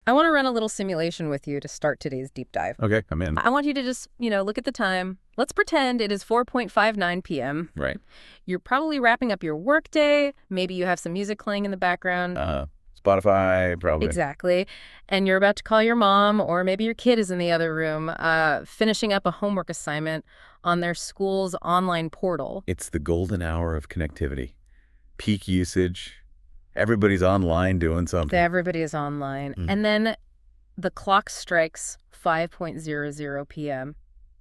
I want to run a little simulation with you to start today's deep dive. Okay, I'm in. I want you to just, look at the time. Let's pretend it is 4:59 p.m. Right. You're probably wrapping up your workday. Maybe you have some music playing in the background. Spotify, probably. Exactly. And you're about to call your mom, or maybe your kid is in the other room, finishing up a homework assignment on their school's online portal. It's the golden hour of connectivity. Peak usage. Everybody's online doing something. Everybody is online. And then the clock strikes 5:00 p.m.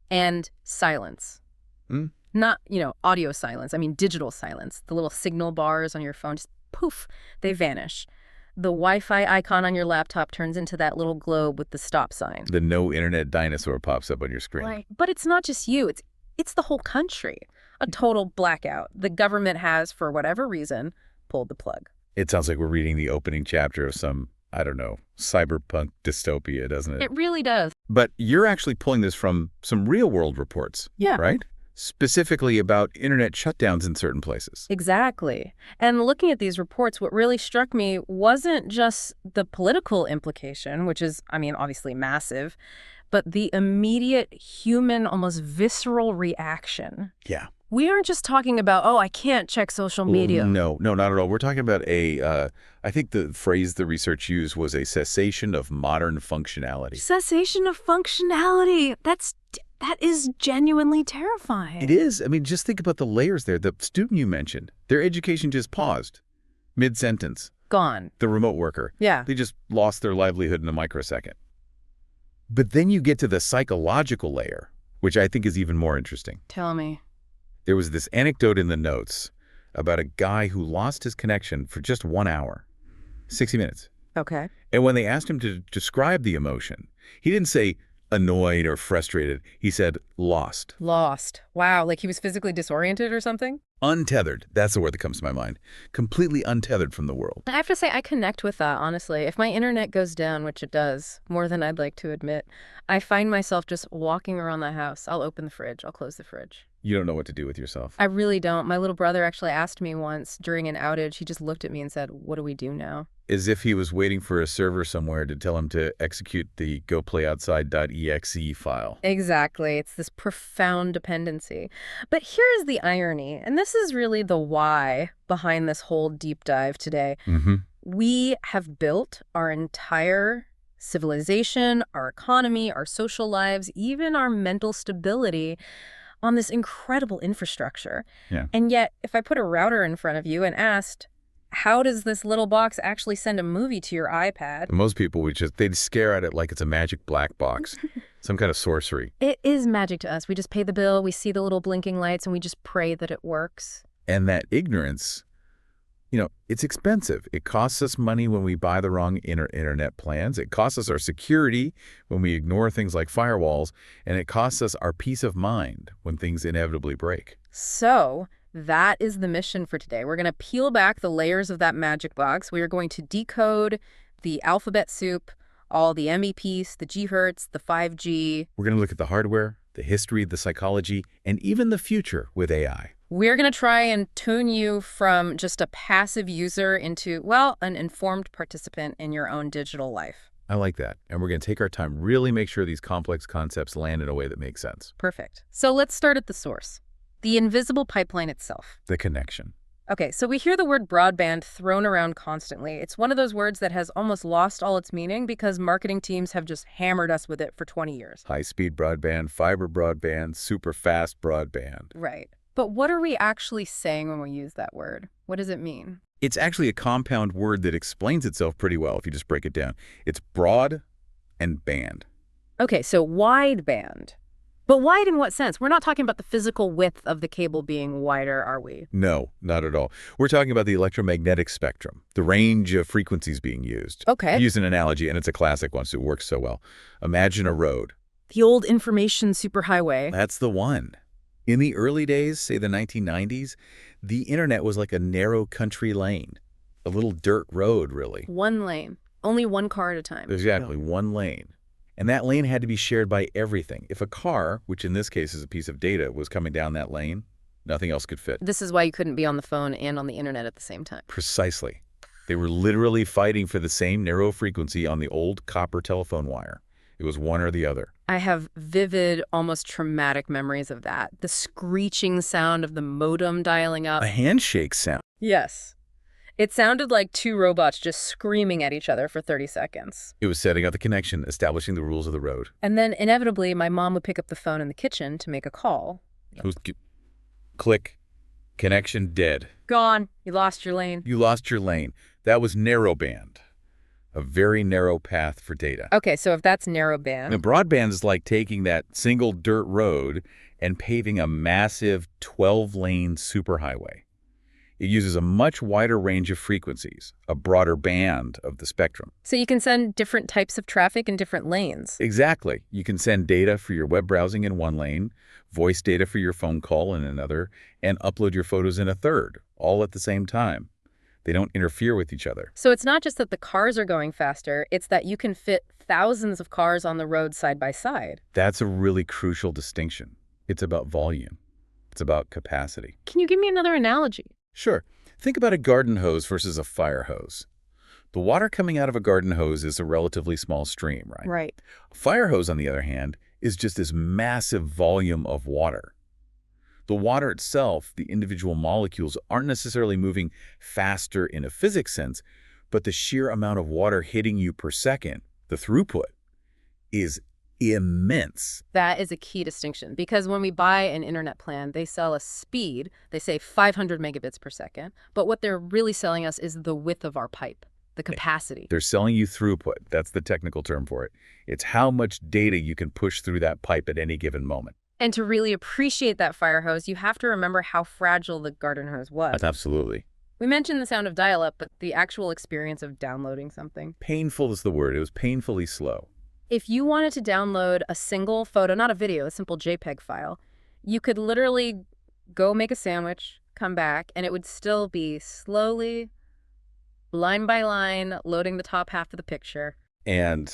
and silence. Not, audio silence. I mean, digital silence. The little signal bars on your phone, just poof, they vanish. The Wi-Fi icon on your laptop turns into that little globe with the stop sign. The no internet dinosaur pops up on your screen. Right. But it's not just you. It's the whole country. A total blackout. The government has, for whatever reason, pulled the plug. It sounds like we're reading the opening chapter of some, I don't know, cyberpunk dystopia, doesn't it? It really does. But you're actually pulling this from some real-world reports, right? Specifically about internet shutdowns in certain places. Exactly. And looking at these reports, what really struck me wasn't just the political implication, which is, obviously massive, but the immediate human, almost visceral reaction. Yeah. We aren't just talking about, I can't check social media. No, not at all. We're talking about I think the phrase the research used was a cessation of modern functionality. Cessation of functionality. That is genuinely terrifying. It is. Just think about the layers there. The student you mentioned, their education just paused mid-sentence. Gone. The remote worker. Yeah. They just lost their livelihood in a microsecond. But then you get to the psychological layer, which I think is even more interesting. Tell me. There was this anecdote in the notes about a guy who lost his connection for just 1 hour, 60 minutes. Okay. And when they asked him to describe the emotion, he didn't say annoyed or frustrated. He said lost. Lost. Wow, like he was physically disoriented or something? Untethered. That's the word that comes to my mind. Completely untethered from the world. I have to say, I connect with that, honestly. If my internet goes down, which it does, more than I'd like to admit, I find myself just walking around the house. I'll open the fridge. I'll close the fridge. You don't know what to do with yourself. I really don't. My little brother actually asked me once during an outage. He just looked at me and said, "What do we do now?" As if he was waiting for a server somewhere to tell him to execute the goplayoutside.exe file. Exactly. It's this profound dependency. But here's the irony, and this is really the why behind this whole deep dive today. We have built our entire civilization, our economy, our social lives, even our mental stability on this incredible infrastructure. Yeah. And yet, if I put a router in front of you and asked, how does this little box actually send a movie to your iPad? Most people they'd stare at it like it's a magic black box, some kind of sorcery. It is magic to us. We just pay the bill, we see the little blinking lights, and we just pray that it works. And that ignorance, it's expensive. It costs us money when we buy the wrong internet plans. It costs us our security when we ignore things like firewalls. And it costs us our peace of mind when things inevitably break. So that is the mission for today. We're going to peel back the layers of that magic box. We are going to decode the alphabet soup, all the MEPs, the Ghertz, the 5G. We're going to look at the hardware, the history, the psychology, and even the future with AI. We're going to try and tune you from just a passive user into, an informed participant in your own digital life. I like that. And we're going to take our time, really make sure these complex concepts land in a way that makes sense. Perfect. So let's start at the source, the invisible pipeline itself. The connection. Okay, so we hear the word broadband thrown around constantly. It's one of those words that has almost lost all its meaning because marketing teams have just hammered us with it for 20 years. High-speed broadband, fiber broadband, super fast broadband. Right. But what are we actually saying when we use that word? What does it mean? It's actually a compound word that explains itself pretty well if you just break it down. It's broad and band. Okay, so wideband. But wide in what sense? We're not talking about the physical width of the cable being wider, are we? No, not at all. We're talking about the electromagnetic spectrum, the range of frequencies being used. Okay. Use an analogy, and it's a classic one, so it works so well. Imagine a road. The old information superhighway. That's the one. In the early days, say the 1990s, the internet was like a narrow country lane, a little dirt road, really. One lane. Only one car at a time. Exactly, one lane. And that lane had to be shared by everything. If a car, which in this case is a piece of data, was coming down that lane, nothing else could fit. This is why you couldn't be on the phone and on the internet at the same time. Precisely. They were literally fighting for the same narrow frequency on the old copper telephone wire. It was one or the other. I have vivid, almost traumatic memories of that. The screeching sound of the modem dialing up. A handshake sound. Yes. It sounded like two robots just screaming at each other for 30 seconds. It was setting up the connection, establishing the rules of the road. And then, inevitably, my mom would pick up the phone in the kitchen to make a call. Click. Connection dead. Gone. You lost your lane. You lost your lane. That was narrowband. A very narrow path for data. Okay, so if that's narrowband... Now, broadband is like taking that single dirt road and paving a massive 12-lane superhighway. It uses a much wider range of frequencies, a broader band of the spectrum. So you can send different types of traffic in different lanes. Exactly. You can send data for your web browsing in one lane, voice data for your phone call in another, and upload your photos in a third, all at the same time. They don't interfere with each other. So it's not just that the cars are going faster, it's that you can fit thousands of cars on the road side by side. That's a really crucial distinction. It's about volume. It's about capacity. Can you give me another analogy? Sure. Think about a garden hose versus a fire hose. The water coming out of a garden hose is a relatively small stream, right? Right. A fire hose, on the other hand, is just this massive volume of water. The water itself, the individual molecules, aren't necessarily moving faster in a physics sense, but the sheer amount of water hitting you per second, the throughput, is immense. That is a key distinction, because when we buy an internet plan, they sell a speed, they say 500 megabits per second, but what they're really selling us is the width of our pipe, the capacity. They're selling you throughput. That's the technical term for it. It's how much data you can push through that pipe at any given moment. And to really appreciate that fire hose, you have to remember how fragile the garden hose was. Absolutely. We mentioned the sound of dial-up, but the actual experience of downloading something. Painful is the word. It was painfully slow. If you wanted to download a single photo, not a video, a simple JPEG file, you could literally go make a sandwich, come back, and it would still be slowly, line by line, loading the top half of the picture. And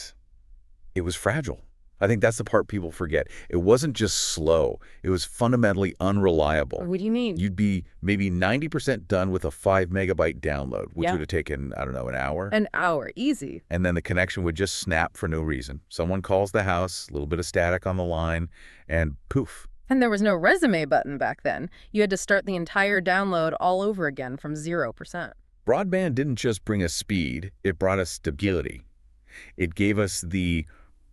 it was fragile. I think that's the part people forget. It wasn't just slow. It was fundamentally unreliable. What do you mean? You'd be maybe 90% done with a 5 megabyte download, which would have taken, I don't know, an hour. An hour, easy. And then the connection would just snap for no reason. Someone calls the house, a little bit of static on the line, and poof. And there was no resume button back then. You had to start the entire download all over again from 0%. Broadband didn't just bring us speed, it brought us stability. It gave us the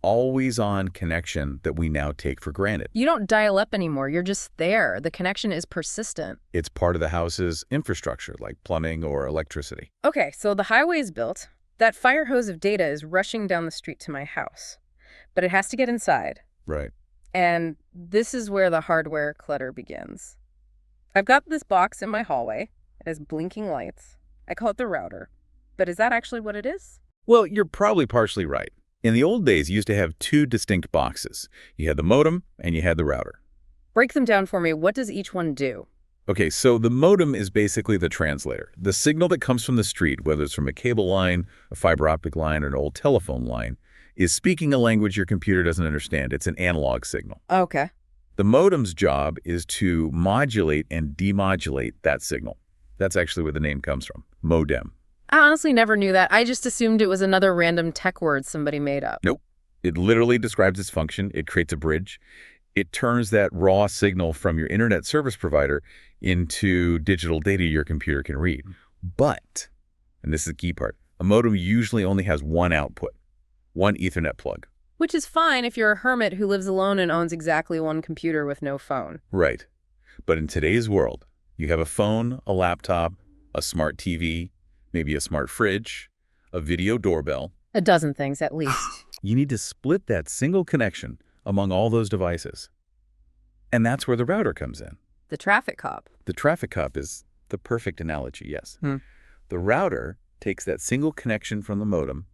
always-on connection that we now take for granted. You don't dial up anymore. You're just there. The connection is persistent. It's part of the house's infrastructure, like plumbing or electricity. Okay, so the highway is built. That fire hose of data is rushing down the street to my house. But it has to get inside. Right. And this is where the hardware clutter begins. I've got this box in my hallway. It has blinking lights. I call it the router. But is that actually what it is? Well, you're probably partially right. In the old days, you used to have two distinct boxes. You had the modem and you had the router. Break them down for me. What does each one do? Okay, so the modem is basically the translator. The signal that comes from the street, whether it's from a cable line, a fiber optic line, or an old telephone line, is speaking a language your computer doesn't understand. It's an analog signal. Okay. The modem's job is to modulate and demodulate that signal. That's actually where the name comes from, modem. I honestly never knew that. I just assumed it was another random tech word somebody made up. Nope. It literally describes its function. It creates a bridge. It turns that raw signal from your internet service provider into digital data your computer can read. But, and this is the key part, a modem usually only has one output, one Ethernet plug. Which is fine if you're a hermit who lives alone and owns exactly one computer with no phone. Right. But in today's world, you have a phone, a laptop, a smart TV, maybe a smart fridge, a video doorbell. A dozen things at least. You need to split that single connection among all those devices. And that's where the router comes in. The traffic cop. The traffic cop is the perfect analogy, yes. The router takes that single connection from the modem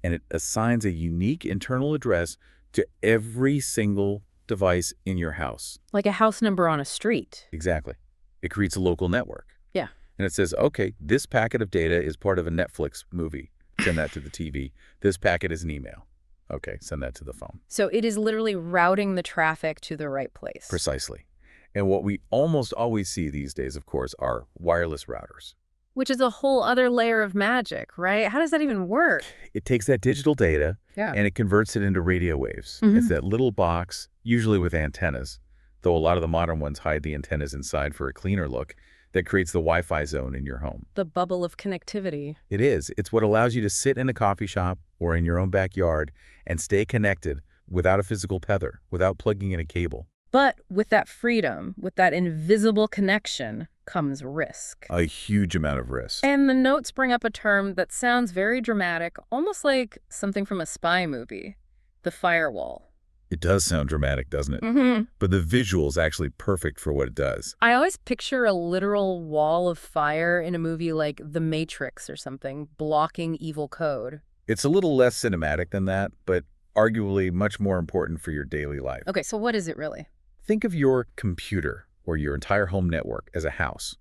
and it assigns a unique internal address to every single device in your house. Like a house number on a street. Exactly. It creates a local network. Yeah. And it says, okay, this packet of data is part of a Netflix movie. Send that to the TV. This packet is an email. Okay, send that to the phone. So it is literally routing the traffic to the right place. Precisely. And what we almost always see these days, of course, are wireless routers. Which is a whole other layer of magic, right? How does that even work? It takes that digital data Yeah. and it converts it into radio waves. It's that little box, usually with antennas, though a lot of the modern ones hide the antennas inside for a cleaner look, that creates the Wi-Fi zone in your home. The bubble of connectivity. It is. It's what allows you to sit in a coffee shop or in your own backyard and stay connected without a physical tether, without plugging in a cable. But with that freedom, with that invisible connection, comes risk. A huge amount of risk. And the notes bring up a term that sounds very dramatic, almost like something from a spy movie. The firewall. It does sound dramatic, doesn't it? But the visual is actually perfect for what it does. I always picture a literal wall of fire in a movie like The Matrix or something, blocking evil code. It's a little less cinematic than that, but arguably much more important for your daily life. Okay, so what is it really? Think of your computer or your entire home network as a house.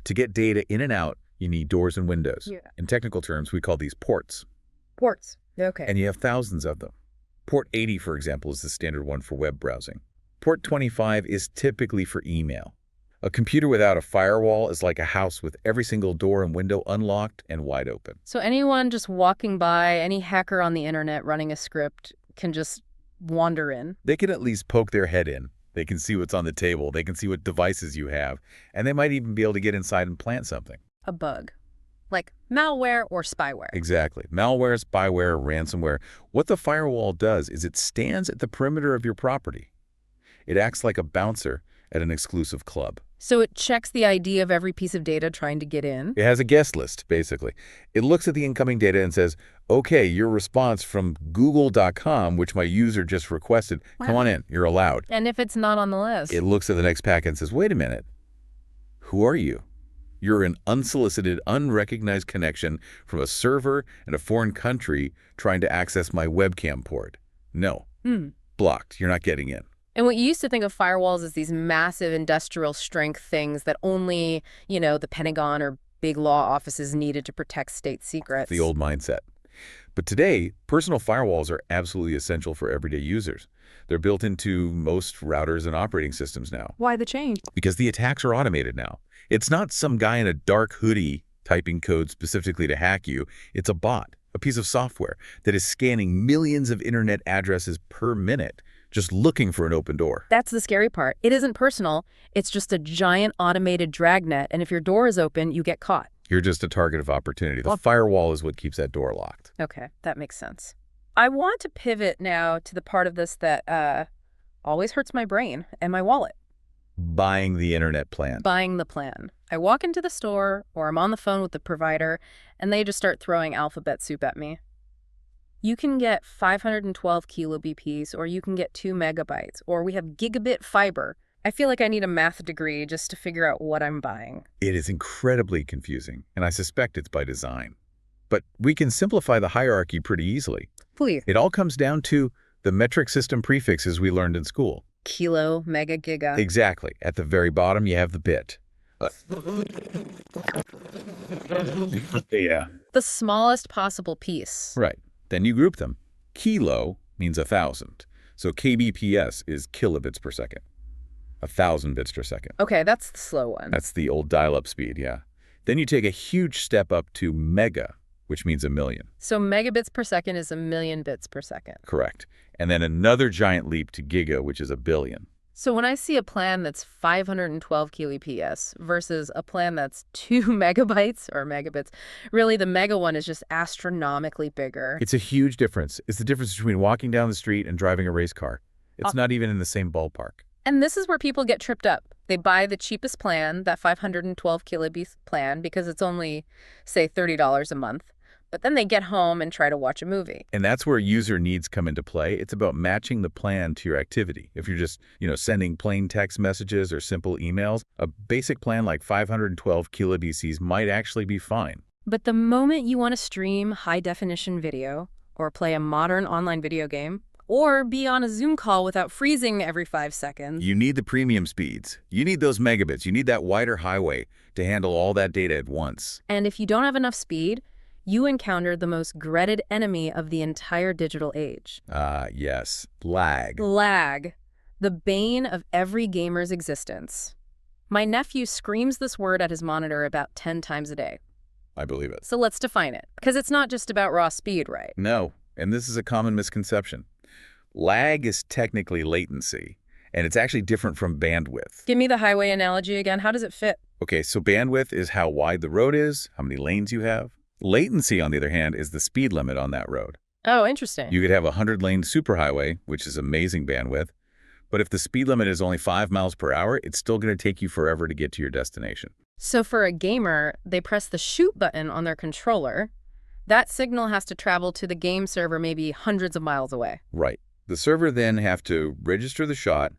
To get data in and out, you need doors and windows. Yeah. In technical terms, we call these ports. Ports. Okay. And you have thousands of them. Port 80, for example, is the standard one for web browsing. Port 25 is typically for email. A computer without a firewall is like a house with every single door and window unlocked and wide open. So anyone just walking by, any hacker on the internet running a script can just wander in? They can at least poke their head in. They can see what's on the table. They can see what devices you have. And they might even be able to get inside and plant something. A bug. Like malware or spyware. Exactly. Malware, spyware, ransomware. What the firewall does is it stands at the perimeter of your property. It acts like a bouncer at an exclusive club. So it checks the ID of every piece of data trying to get in? It has a guest list, basically. It looks at the incoming data and says, okay, your response from google.com, which my user just requested, come on in, you're allowed. And if it's not on the list? It looks at the next packet and says, wait a minute, who are you? You're an unsolicited, unrecognized connection from a server in a foreign country trying to access my webcam port. No. Blocked. You're not getting in. And what you used to think of firewalls as these massive industrial strength things that only, the Pentagon or big law offices needed to protect state secrets. The old mindset. But today, personal firewalls are absolutely essential for everyday users. They're built into most routers and operating systems now. Why the change? Because the attacks are automated now. It's not some guy in a dark hoodie typing code specifically to hack you. It's a bot, a piece of software that is scanning millions of internet addresses per minute, just looking for an open door. That's the scary part. It isn't personal. It's just a giant automated dragnet, and if your door is open, you get caught. You're just a target of opportunity. The firewall is what keeps that door locked. Okay, that makes sense. I want to pivot now to the part of this that always hurts my brain and my wallet. Buying the internet plan. Buying the plan. I walk into the store, or I'm on the phone with the provider, and they just start throwing alphabet soup at me. You can get 512 kilobps, or you can get 2 megabytes, or we have gigabit fiber. I feel like I need a math degree just to figure out what I'm buying. It is incredibly confusing, and I suspect it's by design. But we can simplify the hierarchy pretty easily. Please. It all comes down to the metric system prefixes we learned in school. Kilo, mega, giga. Exactly. At the very bottom, you have the bit. Yeah. The smallest possible piece. Right. Then you group them. Kilo means 1,000. So kbps is kilobits per second. 1,000 bits per second. Okay, that's the slow one. That's the old dial-up speed, yeah. Then you take a huge step up to mega, which means 1,000,000. So megabits per second is 1,000,000 bits per second. Correct. And then another giant leap to giga, which is 1,000,000,000. So when I see a plan that's 512 kilobps versus a plan that's 2 megabytes or megabits, really the mega one is just astronomically bigger. It's a huge difference. It's the difference between walking down the street and driving a race car. It's not even in the same ballpark. And this is where people get tripped up. They buy the cheapest plan, that 512 kilobits plan, because it's only, say, $30 a month. But then they get home and try to watch a movie. And that's where user needs come into play. It's about matching the plan to your activity. If you're just, sending plain text messages or simple emails, a basic plan like 512 kilobcs might actually be fine. But the moment you want to stream high-definition video or play a modern online video game or be on a Zoom call without freezing every 5 seconds. You need the premium speeds. You need those megabits. You need that wider highway to handle all that data at once. And if you don't have enough speed, you encounter the most dreaded enemy of the entire digital age. Yes. Lag. Lag. The bane of every gamer's existence. My nephew screams this word at his monitor about 10 times a day. I believe it. So let's define it, because it's not just about raw speed, right? No, and this is a common misconception. Lag is technically latency, and it's actually different from bandwidth. Give me the highway analogy again. How does it fit? Okay, so bandwidth is how wide the road is, how many lanes you have. Latency, on the other hand, is the speed limit on that road. Oh, interesting. You could have a 100-lane superhighway, which is amazing bandwidth, but if the speed limit is only 5 miles per hour, it's still going to take you forever to get to your destination. So for a gamer, they press the shoot button on their controller. That signal has to travel to the game server maybe hundreds of miles away. Right. The server then have to register the shot,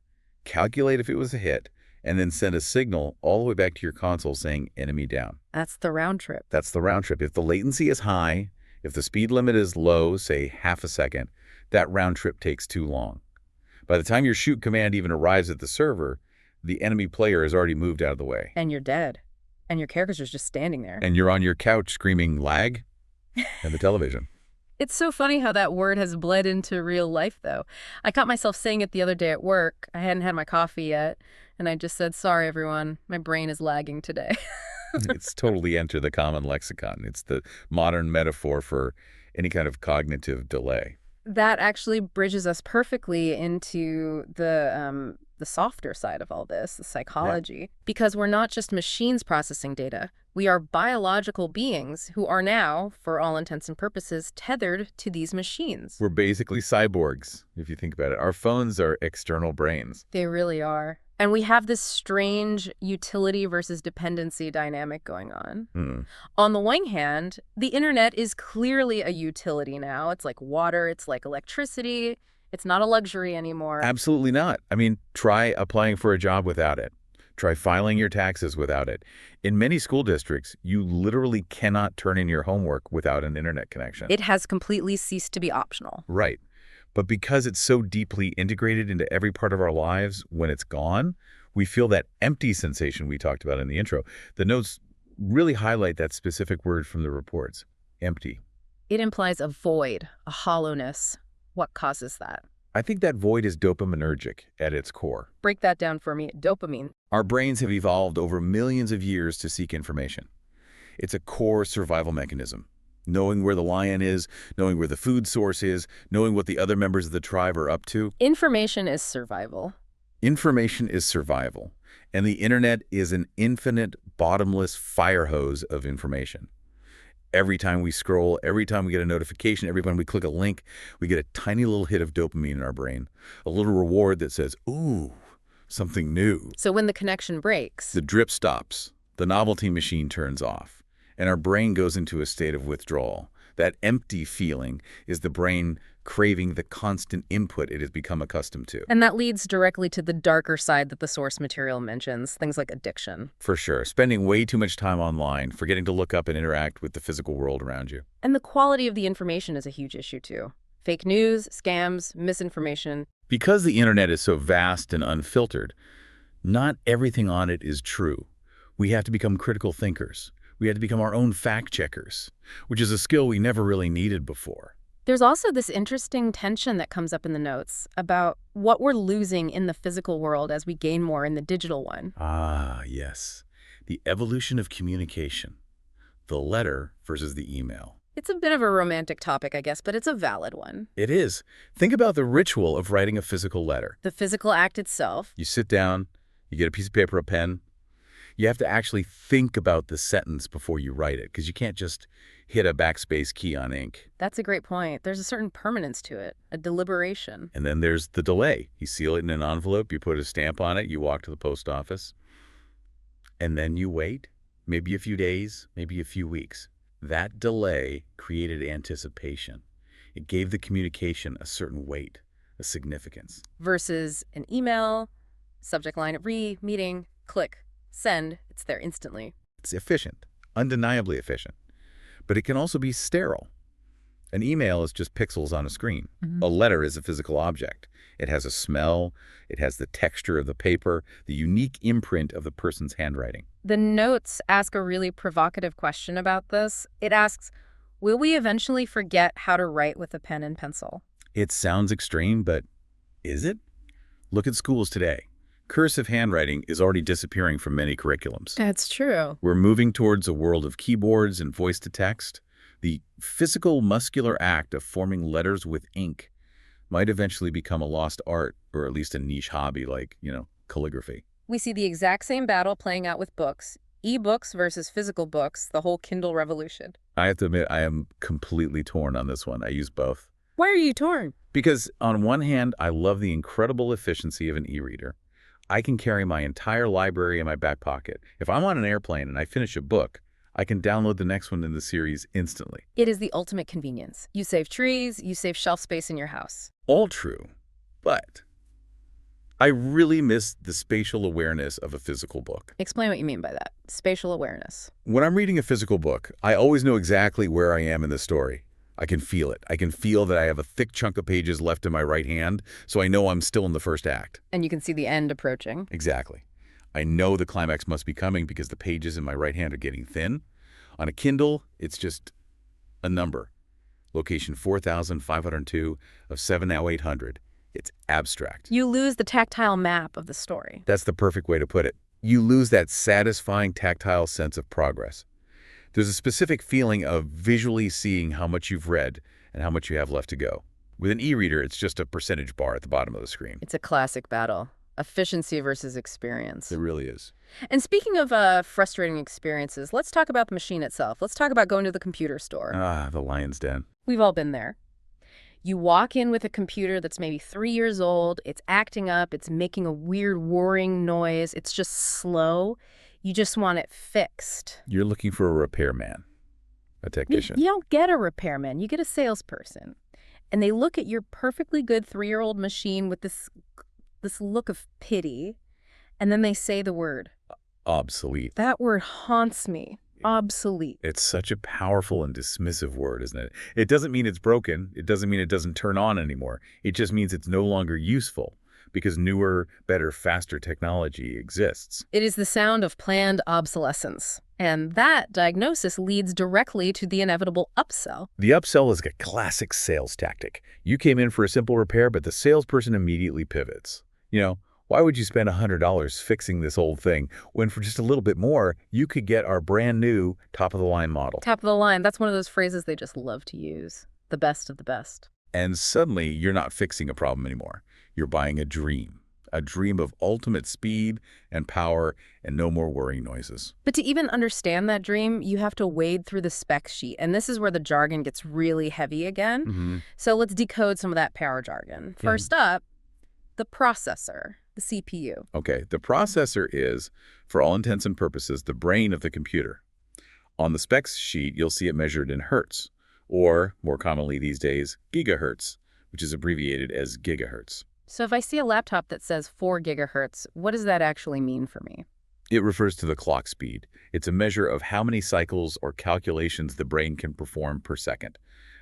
calculate if it was a hit, and then send a signal all the way back to your console saying enemy down. That's the round trip. That's the round trip. If the latency is high, if the speed limit is low, say half a second, that round trip takes too long. By the time your shoot command even arrives at the server, the enemy player has already moved out of the way. And you're dead. And your character's just standing there. And you're on your couch screaming lag at the television. It's so funny how that word has bled into real life, though. I caught myself saying it the other day at work. I hadn't had my coffee yet, and I just said, sorry, everyone, my brain is lagging today. It's totally entered the common lexicon. It's the modern metaphor for any kind of cognitive delay. That actually bridges us perfectly into the softer side of all this, the psychology. Yeah. Because we're not just machines processing data. We are biological beings who are now, for all intents and purposes, tethered to these machines. We're basically cyborgs, if you think about it. Our phones are external brains. They really are. And we have this strange utility versus dependency dynamic going on. On the one hand, the internet is clearly a utility now. It's like water, it's like electricity. It's not a luxury anymore. Absolutely not. I mean, try applying for a job without it. Try filing your taxes without it. In many school districts, you literally cannot turn in your homework without an internet connection. It has completely ceased to be optional. Right. But because it's so deeply integrated into every part of our lives, when it's gone, we feel that empty sensation we talked about in the intro. The notes really highlight that specific word from the reports, empty. It implies a void, a hollowness. What causes that? I think that void is dopaminergic at its core. Break that down for me. Dopamine. Our brains have evolved over millions of years to seek information. It's a core survival mechanism. Knowing where the lion is, knowing where the food source is, knowing what the other members of the tribe are up to. Information is survival. Information is survival. And the internet is an infinite, bottomless fire hose of information. Every time we scroll, every time we get a notification, every time we click a link, we get a tiny little hit of dopamine in our brain. A little reward that says, ooh, something new. So when the connection breaks, the drip stops, the novelty machine turns off, and our brain goes into a state of withdrawal. That empty feeling is the brain craving the constant input it has become accustomed to. And that leads directly to the darker side that the source material mentions, things like addiction. For sure. Spending way too much time online, forgetting to look up and interact with the physical world around you. And the quality of the information is a huge issue, too. Fake news, scams, misinformation. Because the internet is so vast and unfiltered, not everything on it is true. We have to become critical thinkers. We have to become our own fact-checkers, which is a skill we never really needed before. There's also this interesting tension that comes up in the notes about what we're losing in the physical world as we gain more in the digital one. Ah, yes. The evolution of communication. The letter versus the email. It's a bit of a romantic topic, I guess, but it's a valid one. It is. Think about the ritual of writing a physical letter. The physical act itself. You sit down, you get a piece of paper, a pen. You have to actually think about the sentence before you write it, because you can't just hit a backspace key on ink. That's a great point. There's a certain permanence to it, a deliberation. And then there's the delay. You seal it in an envelope, you put a stamp on it, you walk to the post office, and then you wait, maybe a few days, maybe a few weeks. That delay created anticipation. It gave the communication a certain weight, a significance. Versus an email, subject line meeting, click. Send, it's there instantly. It's efficient, undeniably efficient. But it can also be sterile. An email is just pixels on a screen. A letter is a physical object. It has a smell, it has the texture of the paper, the unique imprint of the person's handwriting. The notes ask a really provocative question about this. It asks, will we eventually forget how to write with a pen and pencil? It sounds extreme, but is it? Look at schools today. Cursive handwriting is already disappearing from many curriculums. That's true. We're moving towards a world of keyboards and voice-to-text. The physical, muscular act of forming letters with ink might eventually become a lost art, or at least a niche hobby like, calligraphy. We see the exact same battle playing out with books. E-books versus physical books, the whole Kindle revolution. I have to admit, I am completely torn on this one. I use both. Why are you torn? Because on one hand, I love the incredible efficiency of an e-reader. I can carry my entire library in my back pocket. If I'm on an airplane and I finish a book, I can download the next one in the series instantly. It is the ultimate convenience. You save trees, you save shelf space in your house. All true, but I really miss the spatial awareness of a physical book. Explain what you mean by that. Spatial awareness. When I'm reading a physical book, I always know exactly where I am in the story. I can feel it. I can feel that I have a thick chunk of pages left in my right hand, so I know I'm still in the first act. And you can see the end approaching. Exactly. I know the climax must be coming because the pages in my right hand are getting thin. On a Kindle, it's just a number. Location 4,502 of 70800. It's abstract. You lose the tactile map of the story. That's the perfect way to put it. You lose that satisfying tactile sense of progress. There's a specific feeling of visually seeing how much you've read and how much you have left to go. With an e-reader, it's just a percentage bar at the bottom of the screen. It's a classic battle. Efficiency versus experience. It really is. And speaking of frustrating experiences, let's talk about the machine itself. Let's talk about going to the computer store. The lion's den. We've all been there. You walk in with a computer that's maybe 3 years old. It's acting up. It's making a weird whirring noise. It's just slow. You just want it fixed. You're looking for a repairman, a technician. You don't get a repairman. You get a salesperson. And they look at your perfectly good 3-year-old machine with this look of pity, and then they say the word. Obsolete. That word haunts me. Obsolete. It's such a powerful and dismissive word, isn't it? It doesn't mean it's broken. It doesn't mean it doesn't turn on anymore. It just means it's no longer useful because newer, better, faster technology exists. It is the sound of planned obsolescence. And that diagnosis leads directly to the inevitable upsell. The upsell is a classic sales tactic. You came in for a simple repair, but the salesperson immediately pivots. Why would you spend $100 fixing this old thing when for just a little bit more, you could get our brand new top-of-the-line model? Top of the line, that's one of those phrases they just love to use. The best of the best. And suddenly, you're not fixing a problem anymore. You're buying a dream of ultimate speed and power and no more whirring noises. But to even understand that dream, you have to wade through the spec sheet. And this is where the jargon gets really heavy again. Mm-hmm. So let's decode some of that power jargon. First up, the processor. The CPU. Okay, the processor is, for all intents and purposes, the brain of the computer. On the specs sheet, you'll see it measured in hertz, or, more commonly these days, gigahertz, which is abbreviated as gigahertz. So if I see a laptop that says 4 gigahertz, what does that actually mean for me? It refers to the clock speed. It's a measure of how many cycles or calculations the brain can perform per second.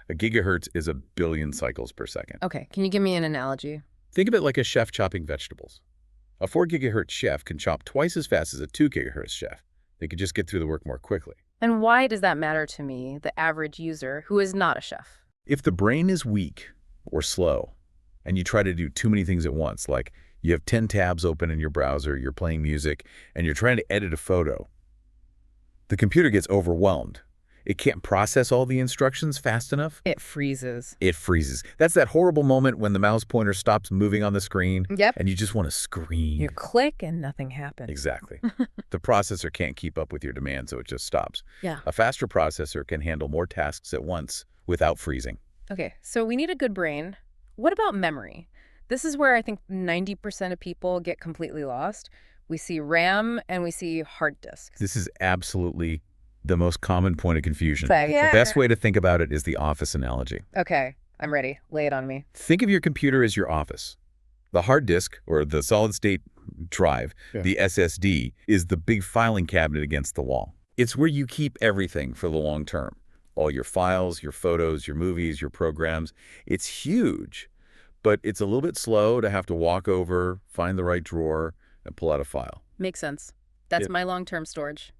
A gigahertz is 1 billion cycles per second. Okay, can you give me an analogy? Think of it like a chef chopping vegetables. A 4 gigahertz chef can chop twice as fast as a 2 gigahertz chef. They could just get through the work more quickly. And why does that matter to me, the average user who is not a chef? If the brain is weak or slow, and you try to do too many things at once, like you have 10 tabs open in your browser, you're playing music, and you're trying to edit a photo, the computer gets overwhelmed. It can't process all the instructions fast enough. It freezes. It freezes. That's that horrible moment when the mouse pointer stops moving on the screen. Yep. And you just want to scream. You click and nothing happens. Exactly. The processor can't keep up with your demand, so it just stops. Yeah. A faster processor can handle more tasks at once without freezing. Okay, so we need a good brain. What about memory? This is where I think 90% of people get completely lost. We see RAM and we see hard disks. This is absolutely the most common point of confusion. Yeah. The best way to think about it is the office analogy. Okay, I'm ready. Lay it on me. Think of your computer as your office. The hard disk, or the solid-state drive, the SSD, is the big filing cabinet against the wall. It's where you keep everything for the long term. All your files, your photos, your movies, your programs. It's huge, but it's a little bit slow to have to walk over, find the right drawer, and pull out a file. Makes sense. That's my long-term storage.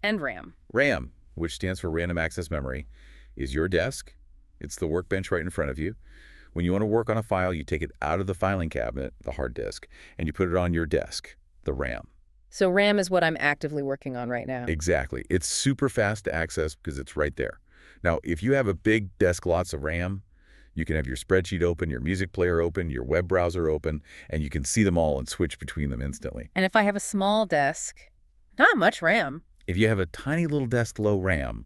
And RAM. RAM, which stands for Random Access Memory, is your desk. It's the workbench right in front of you. When you want to work on a file, you take it out of the filing cabinet, the hard disk, and you put it on your desk, the RAM. So RAM is what I'm actively working on right now. Exactly. It's super fast to access because it's right there. Now, if you have a big desk, lots of RAM, you can have your spreadsheet open, your music player open, your web browser open, and you can see them all and switch between them instantly. And if I have a small desk, not much RAM. If you have a tiny little desk, low RAM,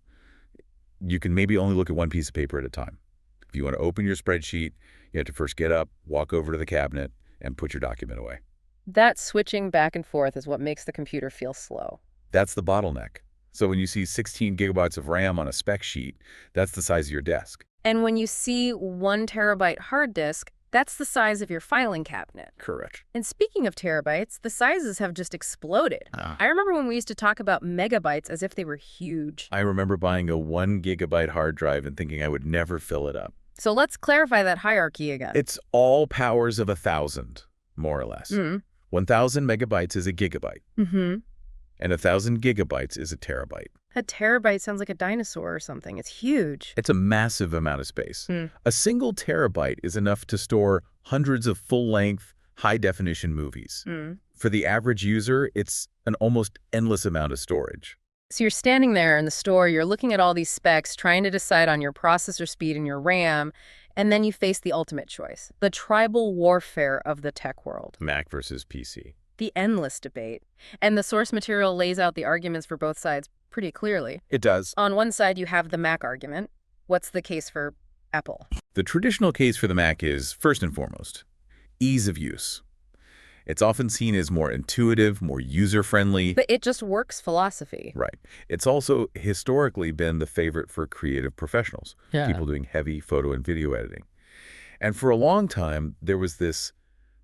you can maybe only look at one piece of paper at a time. If you want to open your spreadsheet, you have to first get up, walk over to the cabinet, and put your document away. That switching back and forth is what makes the computer feel slow. That's the bottleneck. So when you see 16 gigabytes of RAM on a spec sheet, that's the size of your desk. And when you see 1 terabyte hard disk, that's the size of your filing cabinet. Correct. And speaking of terabytes, the sizes have just exploded. I remember when we used to talk about megabytes as if they were huge. I remember buying a 1 gigabyte hard drive and thinking I would never fill it up. So let's clarify that hierarchy again. It's all powers of 1,000, more or less. 1,000 megabytes is a gigabyte. And 1,000 gigabytes is a terabyte. A terabyte sounds like a dinosaur or something. It's huge. It's a massive amount of space. A single terabyte is enough to store hundreds of full-length, high-definition movies. For the average user, it's an almost endless amount of storage. So you're standing there in the store, you're looking at all these specs, trying to decide on your processor speed and your RAM, and then you face the ultimate choice, the tribal warfare of the tech world. Mac versus PC. The endless debate. And the source material lays out the arguments for both sides pretty clearly. It does. On one side, you have the Mac argument. What's the case for Apple? The traditional case for the Mac is, first and foremost, ease of use. It's often seen as more intuitive, more user-friendly. But it just works philosophy. Right. It's also historically been the favorite for creative professionals, people doing heavy photo and video editing. And for a long time, there was this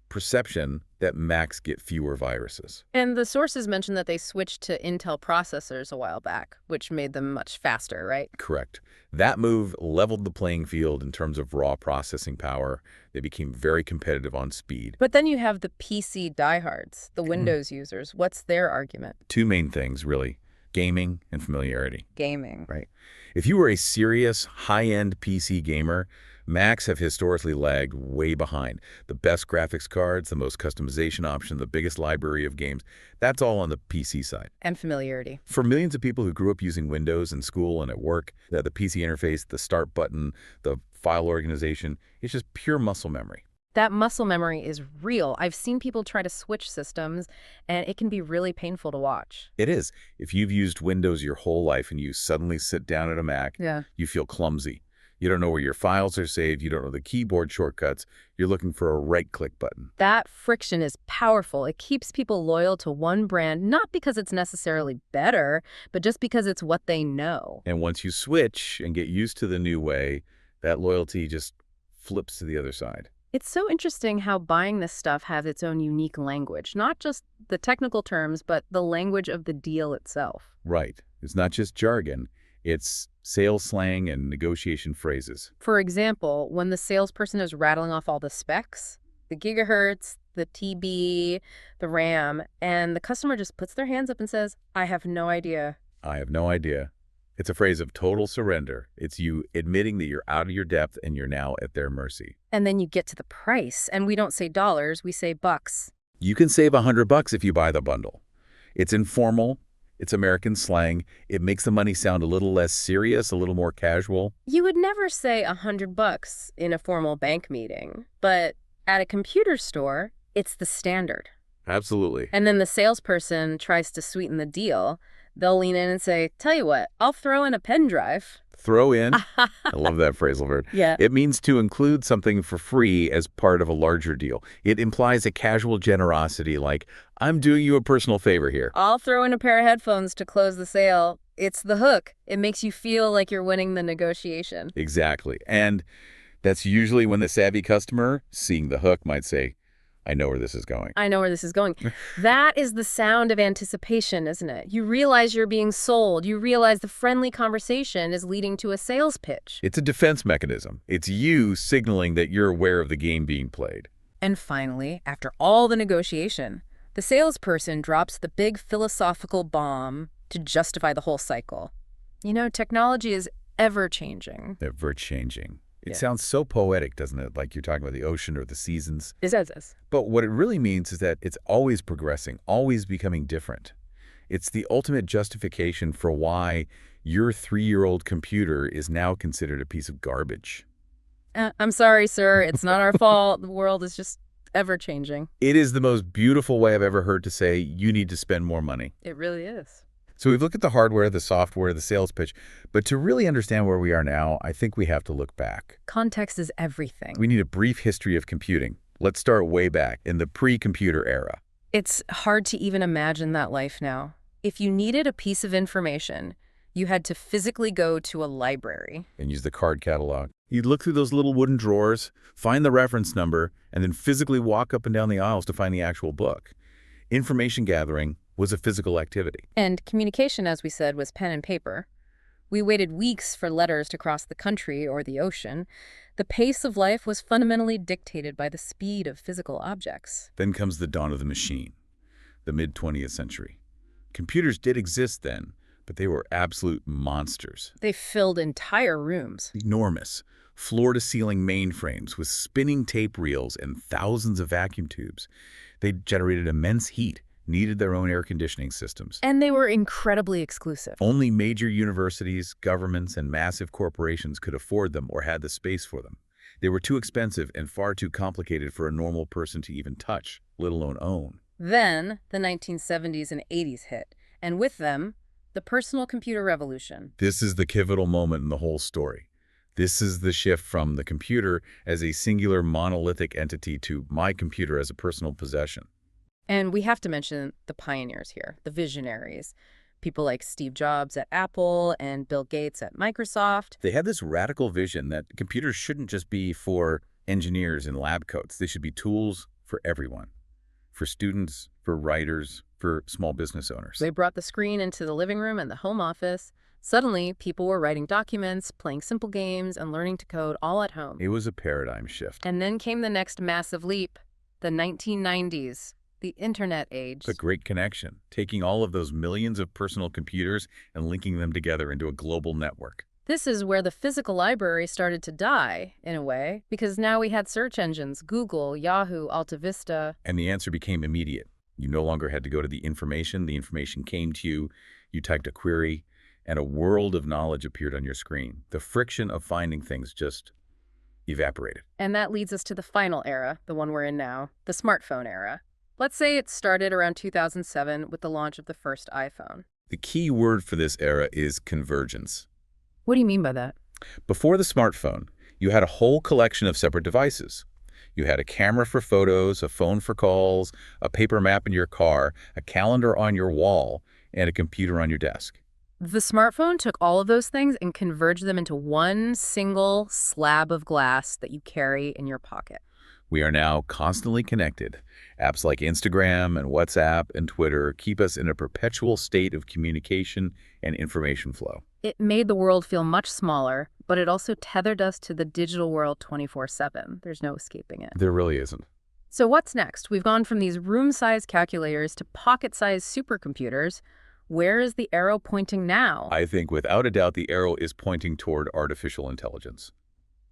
perception that Macs get fewer viruses. And the sources mentioned that they switched to Intel processors a while back, which made them much faster, right? Correct. That move leveled the playing field in terms of raw processing power. They became very competitive on speed. But then you have the PC diehards, the Windows users. What's their argument? Two main things, really. Gaming and familiarity. Gaming. Right. If you were a serious, high-end PC gamer, Macs have historically lagged way behind. The best graphics cards, the most customization option, the biggest library of games, that's all on the PC side. And familiarity. For millions of people who grew up using Windows in school and at work, the PC interface, the start button, the file organization, it's just pure muscle memory. That muscle memory is real. I've seen people try to switch systems, and it can be really painful to watch. It is. If you've used Windows your whole life and you suddenly sit down at a Mac, you feel clumsy. You don't know where your files are saved. You don't know the keyboard shortcuts. You're looking for a right-click button. That friction is powerful. It keeps people loyal to one brand, not because it's necessarily better, but just because it's what they know. And once you switch and get used to the new way, that loyalty just flips to the other side. It's so interesting how buying this stuff has its own unique language, not just the technical terms, but the language of the deal itself. Right. It's not just jargon. It's sales slang and negotiation phrases. For example, when the salesperson is rattling off all the specs, the gigahertz, the TB, the RAM, and the customer just puts their hands up and says, I have no idea. I have no idea. It's a phrase of total surrender. It's you admitting that you're out of your depth and you're now at their mercy. And then you get to the price, and we don't say dollars, we say bucks. You can save $100 if you buy the bundle. It's informal. It's American slang. It makes the money sound a little less serious, a little more casual. You would never say $100 in a formal bank meeting, but at a computer store, it's the standard. Absolutely. And then the salesperson tries to sweeten the deal. They'll lean in and say, tell you what, I'll throw in a pen drive. Throw in? I love that phrase, Laverne. Yeah. It means to include something for free as part of a larger deal. It implies a casual generosity like, I'm doing you a personal favor here. I'll throw in a pair of headphones to close the sale. It's the hook. It makes you feel like you're winning the negotiation. Exactly. And that's usually when the savvy customer, seeing the hook, might say, I know where this is going. I know where this is going. That is the sound of anticipation, isn't it? You realize you're being sold. You realize the friendly conversation is leading to a sales pitch. It's a defense mechanism. It's you signaling that you're aware of the game being played. And finally, after all the negotiation, the salesperson drops the big philosophical bomb to justify the whole cycle. You know, technology is ever-changing. Ever-changing. It sounds so poetic, doesn't it? Like you're talking about the ocean or the seasons. It does. But what it really means is that it's always progressing, always becoming different. It's the ultimate justification for why your 3-year-old computer is now considered a piece of garbage. I'm sorry, sir. It's not our fault. The world is just ever-changing. It is the most beautiful way I've ever heard to say you need to spend more money. It really is. So we've looked at the hardware, the software, the sales pitch, but to really understand where we are now, I think we have to look back. Context is everything. We need a brief history of computing. Let's start way back in the pre-computer era. It's hard to even imagine that life now. If you needed a piece of information, you had to physically go to a library. And use the card catalog. You'd look through those little wooden drawers, find the reference number, and then physically walk up and down the aisles to find the actual book. Information gathering was a physical activity. And communication, as we said, was pen and paper. We waited weeks for letters to cross the country or the ocean. The pace of life was fundamentally dictated by the speed of physical objects. Then comes the dawn of the machine, the mid-20th century. Computers did exist then, but they were absolute monsters. They filled entire rooms. Enormous, floor-to-ceiling mainframes with spinning tape reels and thousands of vacuum tubes. They generated immense heat, needed their own air conditioning systems. And they were incredibly exclusive. Only major universities, governments, and massive corporations could afford them or had the space for them. They were too expensive and far too complicated for a normal person to even touch, let alone own. Then, the 1970s and 80s hit, and with them, the personal computer revolution. This is the pivotal moment in the whole story. This is the shift from the computer as a singular monolithic entity to my computer as a personal possession. And we have to mention the pioneers here, the visionaries. People like Steve Jobs at Apple and Bill Gates at Microsoft. They had this radical vision that computers shouldn't just be for engineers in lab coats. They should be tools for everyone. For students, for writers, for small business owners. They brought the screen into the living room and the home office. Suddenly, people were writing documents, playing simple games, and learning to code all at home. It was a paradigm shift. And then came the next massive leap, the 1990s, the internet age. The Great Connection, taking all of those millions of personal computers and linking them together into a global network. This is where the physical library started to die, in a way, because now we had search engines, Google, Yahoo, Alta Vista. And the answer became immediate. You no longer had to go to the information came to you, you typed a query, and a world of knowledge appeared on your screen. The friction of finding things just evaporated. And that leads us to the final era, the one we're in now, the smartphone era. Let's say it started around 2007 with the launch of the first iPhone. The key word for this era is convergence. What do you mean by that? Before the smartphone, you had a whole collection of separate devices. You had a camera for photos, a phone for calls, a paper map in your car, a calendar on your wall, and a computer on your desk. The smartphone took all of those things and converged them into one single slab of glass that you carry in your pocket. We are now constantly connected. Apps like Instagram and WhatsApp and Twitter keep us in a perpetual state of communication and information flow. It made the world feel much smaller, but it also tethered us to the digital world 24/7. There's no escaping it. There really isn't. So what's next? We've gone from these room-sized calculators to pocket-sized supercomputers. Where is the arrow pointing now? I think without a doubt the arrow is pointing toward artificial intelligence,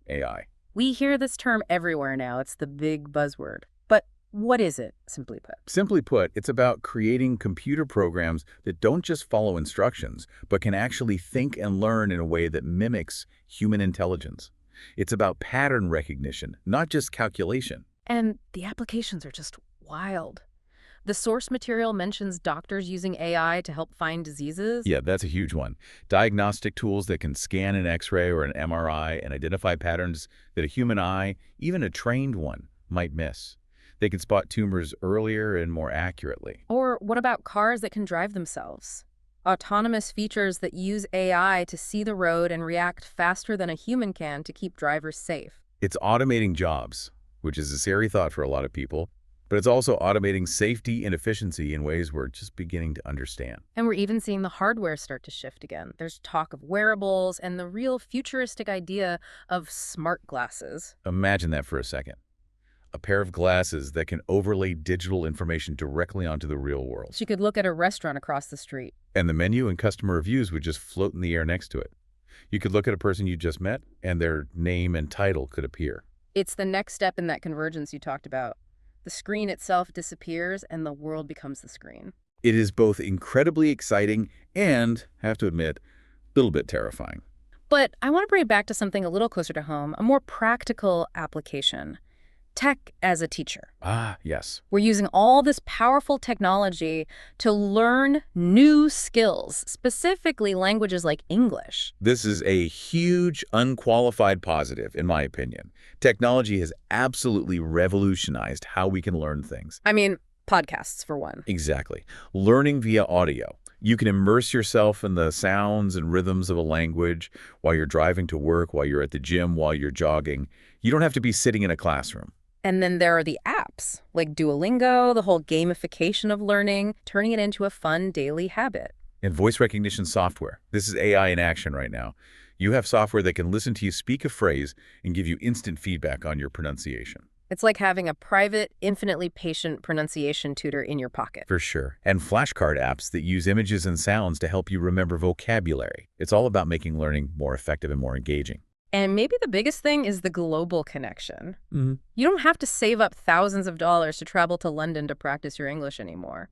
AI. We hear this term everywhere now. It's the big buzzword. But what is it, simply put? Simply put, it's about creating computer programs that don't just follow instructions, but can actually think and learn in a way that mimics human intelligence. It's about pattern recognition, not just calculation. And the applications are just wild. The source material mentions doctors using AI to help find diseases. Yeah, that's a huge one. Diagnostic tools that can scan an X-ray or an MRI and identify patterns that a human eye, even a trained one, might miss. They can spot tumors earlier and more accurately. Or what about cars that can drive themselves? Autonomous features that use AI to see the road and react faster than a human can to keep drivers safe. It's automating jobs, which is a scary thought for a lot of people. But it's also automating safety and efficiency in ways we're just beginning to understand. And we're even seeing the hardware start to shift again. There's talk of wearables and the real futuristic idea of smart glasses. Imagine that for a second. A pair of glasses that can overlay digital information directly onto the real world. So you could look at a restaurant across the street. And the menu and customer reviews would just float in the air next to it. You could look at a person you just met, and their name and title could appear. It's the next step in that convergence you talked about. The screen itself disappears and the world becomes the screen. It is both incredibly exciting and, I have to admit, a little bit terrifying. But I want to bring it back to something a little closer to home, a more practical application. Tech as a teacher. Ah, yes. We're using all this powerful technology to learn new skills, specifically languages like English. This is a huge, unqualified positive, in my opinion. Technology has absolutely revolutionized how we can learn things. I mean, podcasts, for one. Exactly. Learning via audio. You can immerse yourself in the sounds and rhythms of a language while you're driving to work, while you're at the gym, while you're jogging. You don't have to be sitting in a classroom. And then there are the apps, like Duolingo, the whole gamification of learning, turning it into a fun daily habit. And voice recognition software. This is AI in action right now. You have software that can listen to you speak a phrase and give you instant feedback on your pronunciation. It's like having a private, infinitely patient pronunciation tutor in your pocket. For sure. And flashcard apps that use images and sounds to help you remember vocabulary. It's all about making learning more effective and more engaging. And maybe the biggest thing is the global connection. Mm-hmm. You don't have to save up thousands of dollars to travel to London to practice your English anymore.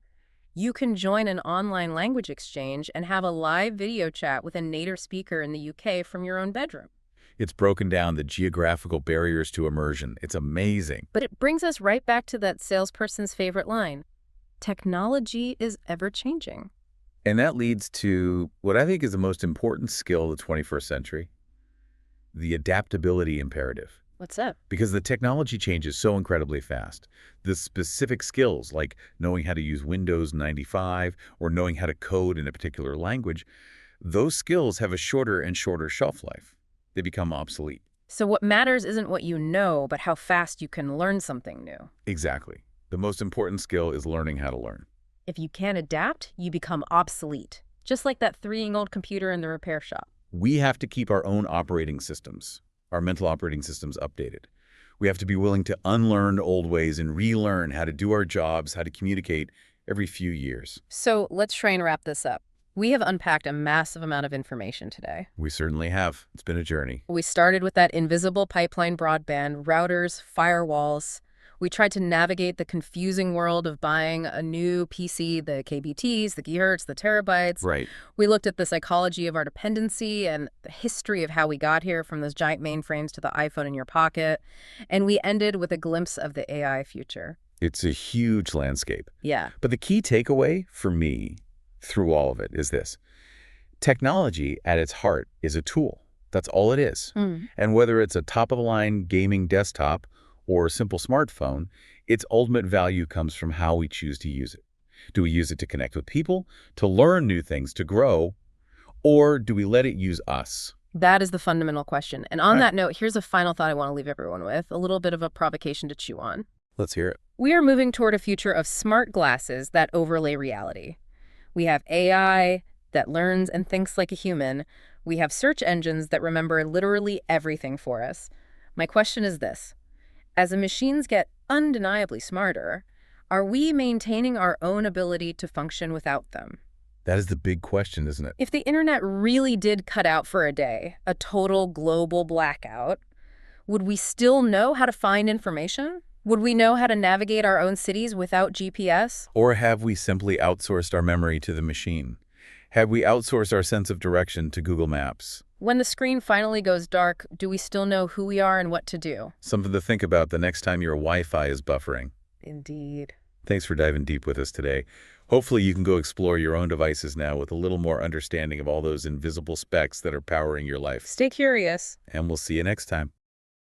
You can join an online language exchange and have a live video chat with a native speaker in the UK from your own bedroom. It's broken down the geographical barriers to immersion. It's amazing. But it brings us right back to that salesperson's favorite line. Technology is ever-changing. And that leads to what I think is the most important skill of the 21st century. The adaptability imperative. What's that? Because the technology changes so incredibly fast. The specific skills, like knowing how to use Windows 95 or knowing how to code in a particular language, those skills have a shorter and shorter shelf life. They become obsolete. So what matters isn't what you know, but how fast you can learn something new. Exactly. The most important skill is learning how to learn. If you can't adapt, you become obsolete, just like that 3-year-old computer in the repair shop. We have to keep our own operating systems, our mental operating systems, updated. We have to be willing to unlearn old ways and relearn how to do our jobs, how to communicate every few years. So let's try and wrap this up. We have unpacked a massive amount of information today. We certainly have. It's been a journey. We started with that invisible pipeline broadband, routers, firewalls. We tried to navigate the confusing world of buying a new PC, the KBTs, the gigahertz, the terabytes. Right. We looked at the psychology of our dependency and the history of how we got here, from those giant mainframes to the iPhone in your pocket. And we ended with a glimpse of the AI future. It's a huge landscape. Yeah. But the key takeaway for me through all of it is this. Technology at its heart is a tool. That's all it is. And whether it's a top-of-the-line gaming desktop or a simple smartphone, its ultimate value comes from how we choose to use it. Do we use it to connect with people, to learn new things, to grow, or do we let it use us? That is the fundamental question. And on that note, here's a final thought I want to leave everyone with, a little bit of a provocation to chew on. Let's hear it. We are moving toward a future of smart glasses that overlay reality. We have AI that learns and thinks like a human. We have search engines that remember literally everything for us. My question is this. As the machines get undeniably smarter, are we maintaining our own ability to function without them? That is the big question, isn't it? If the internet really did cut out for a day, a total global blackout, would we still know how to find information? Would we know how to navigate our own cities without GPS? Or have we simply outsourced our memory to the machine? Have we outsourced our sense of direction to Google Maps? When the screen finally goes dark, do we still know who we are and what to do? Something to think about the next time your Wi-Fi is buffering. Indeed. Thanks for diving deep with us today. Hopefully you can go explore your own devices now with a little more understanding of all those invisible specs that are powering your life. Stay curious. And we'll see you next time.